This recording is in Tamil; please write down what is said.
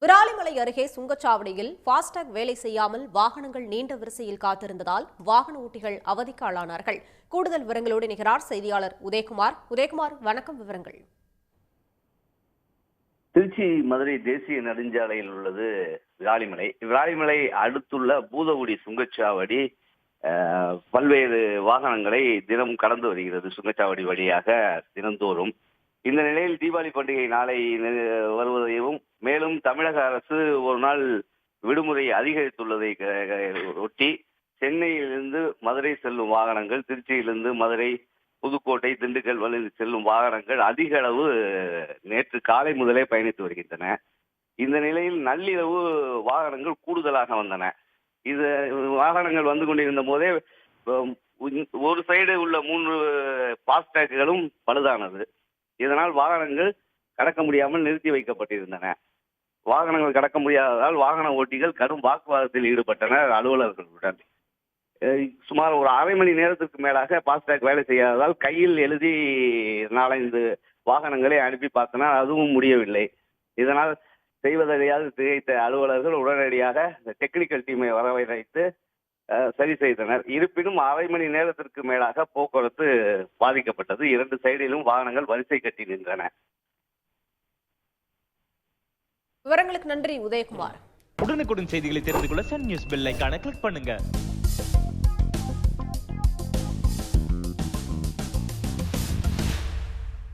விராலிமலை அருகே சுங்கச்சாவடியில் பாஸ்டாக் வேலை செய்யாமல் வாகனங்கள் நீண்ட வரிசையில் காத்திருந்ததால் வாகன ஓட்டிகள் அவதிக்கு ஆளானார்கள். கூடுதல் விவரங்களோடு இணைகிறார் செய்தியாளர் உதயகுமார். வணக்கம். விவரங்கள். திருச்சி மதுரை தேசிய நெடுஞ்சாலையில் உள்ளது விராலிமலை. விராலிமலை அடுத்துள்ள பூதகுடி சுங்கச்சாவடி பல்வேறு வாகனங்களை தினமும் கடந்து வருகிறது. சுங்கச்சாவடி வழியாக தினந்தோறும். இந்த நிலையில் தீபாவளி பண்டிகை நாளை வருவதையும் மேலும் தமிழக அரசு ஒரு நாள் விடுமுறை அதிகரித்துள்ளதை ஒட்டி சென்னையிலிருந்து மதுரை செல்லும் வாகனங்கள், திருச்சியிலிருந்து மதுரை, புதுக்கோட்டை, திண்டுக்கல் வழி செல்லும் வாகனங்கள் அதிக அளவு நேற்று காலை முதலே பயணித்து வருகின்றன. இந்த நிலையில் நள்ளிரவு வாகனங்கள் கூடுதலாக வந்தன. இது வாகனங்கள் வந்து கொண்டிருந்த போதே ஒரு சைடு உள்ள 3 பாஸ்டாக்குகளும் பழுதானது. இதனால் வாகனங்கள் கடக்க முடியாமல் நிறுத்தி வைக்கப்பட்டிருந்தன. வாகனங்கள் கடக்க முடியாததால் வாகன ஓட்டிகள் கடும் வாக்குவாதத்தில் ஈடுபட்டனர் அலுவலர்களுடன். சுமார் ஒரு அரை மணி நேரத்திற்கு மேலாக பாஸ்டாக் வேலை செய்யாததால் கையில் எழுதி 4-5 வாகனங்களை அனுப்பி பார்த்தனர். அதுவும் முடியவில்லை. இதனால் செய்வதையாவது திகைத்த அலுவலர்கள் உடனடியாக டெக்னிக்கல் டீமை வரவழைத்து சரி செய்தனர். இருப்பினும் அரை மணி நேரத்திற்கு மேலாக போக்குவரத்து பாதிக்கப்பட்டது. 2 சைடிலும் வாகனங்கள் வரிசை கட்டி நின்றன. விவரங்களுக்கு நன்றி உதயகுமார். உடனுக்குடன் செய்திகளை தெரிந்து கொள்ள சன் நியூஸ் பெல் ஐகானை கிளிக் பண்ணுங்க.